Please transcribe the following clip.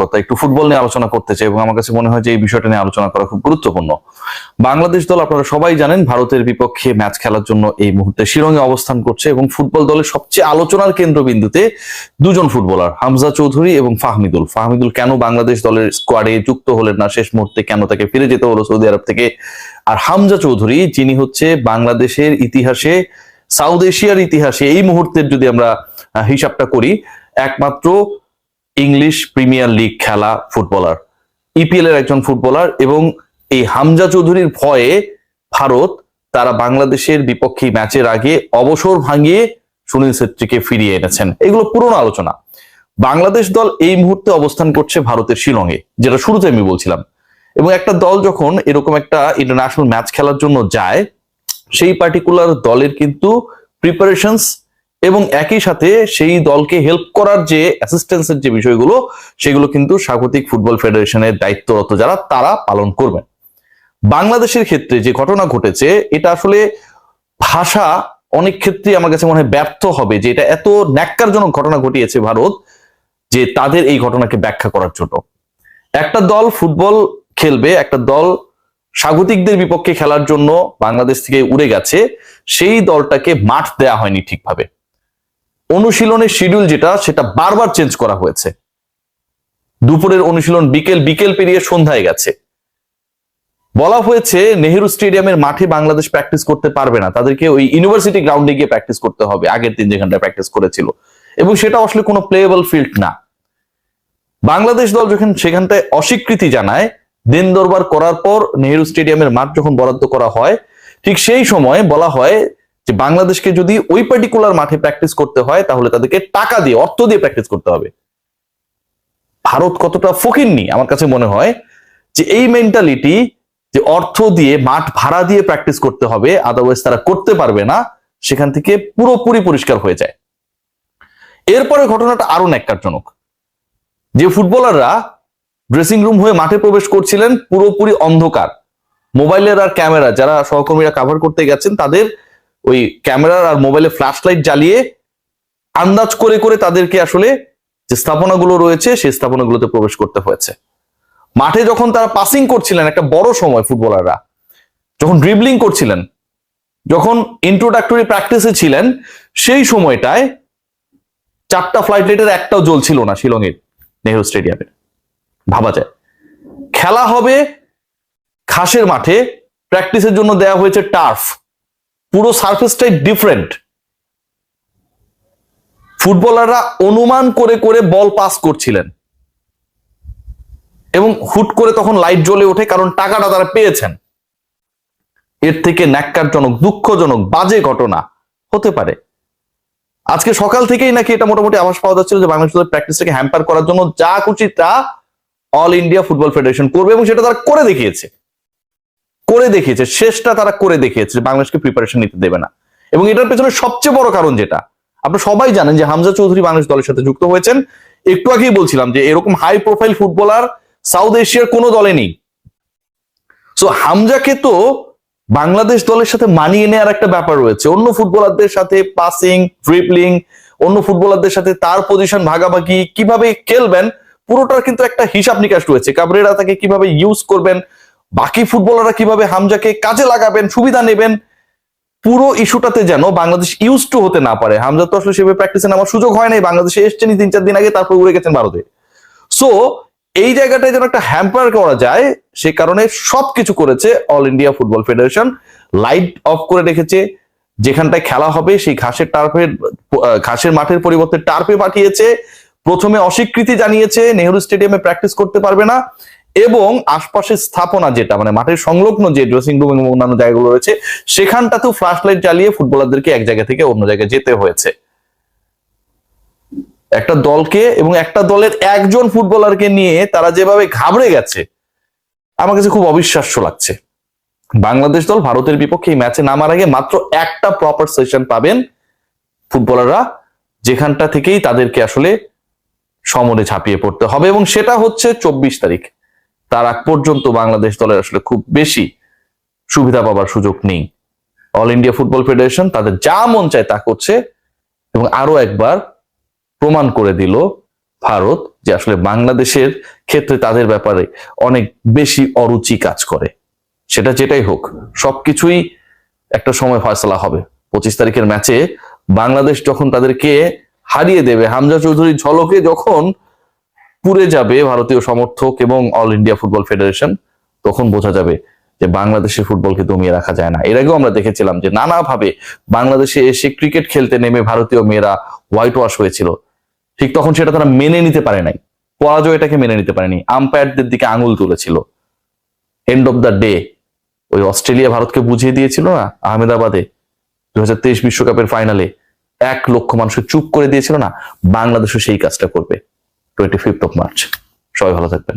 তৎপরতা একটু ফুটবল নিয়ে আলোচনা করতে চাই এবং আমার কাছে মনে হয় যে এই বিষয়টা নিয়ে আলোচনা করা খুব গুরুত্বপূর্ণ। বাংলাদেশ দল আপনারা সবাই জানেন ভারতের বিপক্ষে ম্যাচ খেলার জন্য এই মুহূর্তে শিলংয়ে অবস্থান করছে এবং ফুটবল দলের সবচেয়ে আলোচনার কেন্দ্রবিন্দুতে দুজন ফুটবলার হামজা চৌধুরী এবং ফাহমিদুল। ফাহমিদুল কেন বাংলাদেশ দলের স্কোয়াডে যুক্ত হলেন না শেষ মুহূর্তে, কেন তাকে ফিরে যেতে হলো সৌদি আরব থেকে? আর হামজা চৌধুরী যিনি হচ্ছে বাংলাদেশের ইতিহাসে, সাউথ এশিয়ার ইতিহাসে এই মুহূর্তের যদি আমরা হিসাবটা করি, একমাত্র ইংলিশ প্রিমিয়ার লিগ খেলা ফুটবলার, ইপিএল এর একজন ফুটবলার। এবং এই হামজা চৌধুরীর ভয়ে ভারত তারা বাংলাদেশের বিপক্ষে ম্যাচের আগে অবসর ভাঙিয়ে সুনীল ছেত্রীকে ফিরিয়ে এনেছেন। এগুলো পুরনো আলোচনা। বাংলাদেশ দল এই মুহূর্তে অবস্থান করছে ভারতের শিলংয়ে, যেটা শুরুতে আমি বলছিলাম। এবং একটা দল যখন এরকম একটা ইন্টারন্যাশনাল ম্যাচ খেলার জন্য যায়, সেই পার্টিকুলার দলের কিন্তু প্রিপারেশনস এবং একই সাথে সেই দলকে হেল্প করার যে অ্যাসিস্ট্যান্সের যে বিষয়গুলো, সেগুলো কিন্তু স্বাগতিক ফুটবল ফেডারেশনের দায়িত্বরত যারা তারা পালন করবেন। বাংলাদেশের ক্ষেত্রে যে ঘটনা ঘটেছে, এটা আসলে ভাষা অনেক ক্ষেত্রে আমার কাছে মনে হয় ব্যর্থ হবে যে এটা এত ন্যাক্কারজনক ঘটনা ঘটিয়েছে ভারত, যে তাদের এই ঘটনাকে ব্যাখ্যা করার জন্য। একটা দল ফুটবল খেলবে, একটা দল স্বাগতিকদের বিপক্ষে খেলার জন্য বাংলাদেশ থেকে উড়ে গেছে, সেই দলটাকে মাঠ দেয়া হয়নি ঠিকভাবে। অনুশীলনের শিডিউল যেটা, সেটা বারবার চেঞ্জ করা হয়েছে। দুপুরের অনুশীলন বিকেল পেরিয়ে সন্ধ্যায় গেছে। বলা হয়েছে নেহেরু স্টেডিয়ামের মাঠে বাংলাদেশ প্র্যাকটিস করতে পারবে না, তাদেরকে ওই ইউনিভার্সিটি গ্রাউন্ডে গিয়ে প্র্যাকটিস করতে হবে আগের দিন যেখানটায় প্র্যাকটিস করেছিল, এবং সেটা আসলে কোনো প্লেয়েবল ফিল্ড না। বাংলাদেশ দল যখন সেখানটায় অস্বীকৃতি জানায়, দিন দরবার করার পর নেহেরু স্টেডিয়ামের মাঠ যখন বরাদ্দ করা হয়, ঠিক সেই সময় বলা হয় যে বাংলাদেশকে যদি ওই পার্টিকুলার মাঠে প্র্যাকটিস করতে হয় তাহলে তাদেরকে টাকা দিয়ে, অর্থ দিয়ে প্র্যাকটিস করতে হবে। ভারত কতটা ফকিন্নি আমার কাছে মনে হয় যে এই মেন্টালিটি, যে অর্থ দিয়ে মাঠ ভাড়া দিয়ে প্র্যাকটিস করতে হবে, আদারওয়াইজ তারা করতে পারবে না, সেখান থেকে পুরোপুরি পরিষ্কার হয়ে যায়। এরপরে ঘটনাটা আরো ন্যাক্কারজনক। যে ফুটবলাররা ড্রেসিং রুম হয়ে মাঠে প্রবেশ করছিলেন, পুরোপুরি অন্ধকার, মোবাইলের আর ক্যামেরা, যারা সহকর্মীরা কভার করতে গেছেন তাদের ওই ক্যামেরার আর মোবাইলে ফ্ল্যাশ লাইট জ্বালিয়ে আন্দাজ করে করে তাদেরকে আসলে যে স্থাপনাগুলো রয়েছে সেই স্থাপনাগুলোতে প্রবেশ করতে হয়েছে। মাঠে যখন তারা পাসিং করছিলেন, একটা বড় সময় ফুটবলাররা যখন ড্রিবলিং করছিলেন, যখন ইন্ট্রোডাক্টরি প্র্যাকটিসে ছিলেন, সেই সময়টায় 4টা ফ্লাইট লাইটের একটাও জ্বলছিল না শিলংয়ের নেহেরু স্টেডিয়ামে। ভাবা যায়, খেলা হবে ঘাসের মাঠে, প্র্যাকটিসের জন্য দেয়া হয়েছে টার্ফ, পুরো সার্ফেসটাই ডিফারেন্ট। ফুটবলাররা অনুমান করে করে বল পাস করছিলেন এবং হুট করে তখন লাইট জ্বলে ওঠে, কারণ টাকাটা তারা পেয়েছেন। এর থেকে ন্যাক্কারজনক, দুঃখজনক, বাজে ঘটনা হতে পারে? আজকে সকাল থেকেই নাকি এটা মোটামুটি আভাস পাওয়া যাচ্ছিল যে বাংলাদেশ দলের প্র্যাকটিসটাকে হ্যাম্পার করার জন্য যা খুশি তা অল ইন্ডিয়া ফুটবল ফেডারেশন করবে, এবং সেটা তারা করে দেখিয়েছে। শেষটা তারা করে দেখিয়েছে, বাংলাদেশকে প্রিপারেশন নিতে দেবে না। এবং এটার পেছনে সবচেয়ে বড় কারণ যেটা আপনারা সবাই জানেন, যে হামজা চৌধুরী বাংলাদেশ দলের সাথে যুক্ত হয়েছেন। একটু আগেই বলছিলাম যে এরকম হাই প্রোফাইল ফুটবলার সাউথ এশিয়ার কোনো দলে নেই। সো হামজাকে তো বাংলাদেশ দলের সাথে মানিয়ে নেওয়ার একটা ব্যাপার রয়েছে, অন্য ফুটবলারদের সাথে পাসিং, ড্রিবলিং, অন্য ফুটবলারদের সাথে তার পজিশন ভাগাভাগি, কিভাবে খেলবেন, পুরোটার কিন্তু একটা হিসাব নিকাশ রয়েছে। কাবরেরা তাকে কিভাবে ইউজ করবেন, বাকি ফুটবলাররা কিভাবে হামজাকে কাজে লাগাবেন, সুবিধা নেবেন, পুরো ইস্যুটাতে যেন বাংলাদেশ ইউজ টু হতে না পারে। হামজা তো আসলে সেভাবে প্র্যাকটিসে নামার সুযোগ হয় নাই, বাংলাদেশে এসছেন 3-4 দিন আগে, তারপর উড়ে গেছেন ভারতে। সো এই জায়গাটায় যেন একটা হ্যাম্পার করা যায়, সে কারণে সবকিছু করেছে all India football federation. Light off করে রেখেছে, যেখানটায় খেলা হবে সেই ঘাসের মাঠের পরিবর্তে টার্ফে পাঠিয়েছে। প্রথমে অস্বীকৃতি জানিয়েছে, নেহেরু স্টেডিয়ামে প্র্যাকটিস করতে পারবে না, এবং আশপাশের স্থাপনা যেটা মানে মাঠের সংলগ্ন যে ড্রেসিং রুম এবং অন্যান্য জায়গাগুলো রয়েছে, সেখানটাতেও ফ্ল্যাশ লাইট জ্বালিয়ে ফুটবলারদেরকে এক জায়গা থেকে অন্য জায়গায় যেতে হয়েছে। একটা দলকে এবং একটা দলের একজন ফুটবলারকে নিয়ে তারা যেভাবে ঘাবড়ে গেছে, আমার কাছে খুব অবিশ্বাস্য লাগছে। বাংলাদেশ দল ভারতের বিপক্ষে এই ম্যাচে নামার আগে মাত্র একটা প্রপার সেশন পাবেন ফুটবলাররা, যেখানটা থেকেই তাদেরকে আসলে সমরে ঝাঁপিয়ে পড়তে হবে, এবং সেটা হচ্ছে 24 তারিখ। তার আগ পর্যন্ত বাংলাদেশ দলের আসলে খুব বেশি সুবিধা পাবার সুযোগ নেই। অল ইন্ডিয়া ফুটবল ফেডারেশন তাদের যা মন চায় তা করছে, এবং আরো একবার প্রমাণ করে দিল ভারত যে আসলে বাংলাদেশের ক্ষেত্রে তাদের ব্যাপারে অনেক বেশি অরুচি কাজ করে। সেটা যেটাই হোক, সবকিছুই একটা সময় ফয়সালা হবে। 25 তারিখের ম্যাচে বাংলাদেশ যখন তাদেরকে হারিয়ে দেবে, হামজা চৌধুরীর ঝলকে যখন পুড়ে যাবে ভারতীয় সমর্থক এবং অল ইন্ডিয়া ফুটবল ফেডারেশন, তখন বোঝা যাবে যে বাংলাদেশের ফুটবলকে দমিয়ে রাখা যায় না। এর আগেও আমরা দেখেছিলাম যে নানাভাবে বাংলাদেশে এসে ক্রিকেট খেলতে নেমে ভারতীয় মেয়েরা হোয়াইট ওয়াশ হয়েছিল। ঠিক তখন সেটা তারা মেনে নিতে পারে নাই, পরাজয়টাকে মেনে নিতে পারেনি, আম্পায়ারদের দিকে আঙুল তুলেছিল। এন্ড অফ দ্য ডে ওই অস্ট্রেলিয়া ভারতকে বুঝিয়ে দিয়েছিল না আহমেদাবাদে 2023 বিশ্বকাপের ফাইনালে, 1 লক্ষ মানুষকে চুপ করে দিয়েছিল না। বাংলাদেশও সেই কাজটা করবে 25 মার্চ। সবাই ভালো থাকবেন।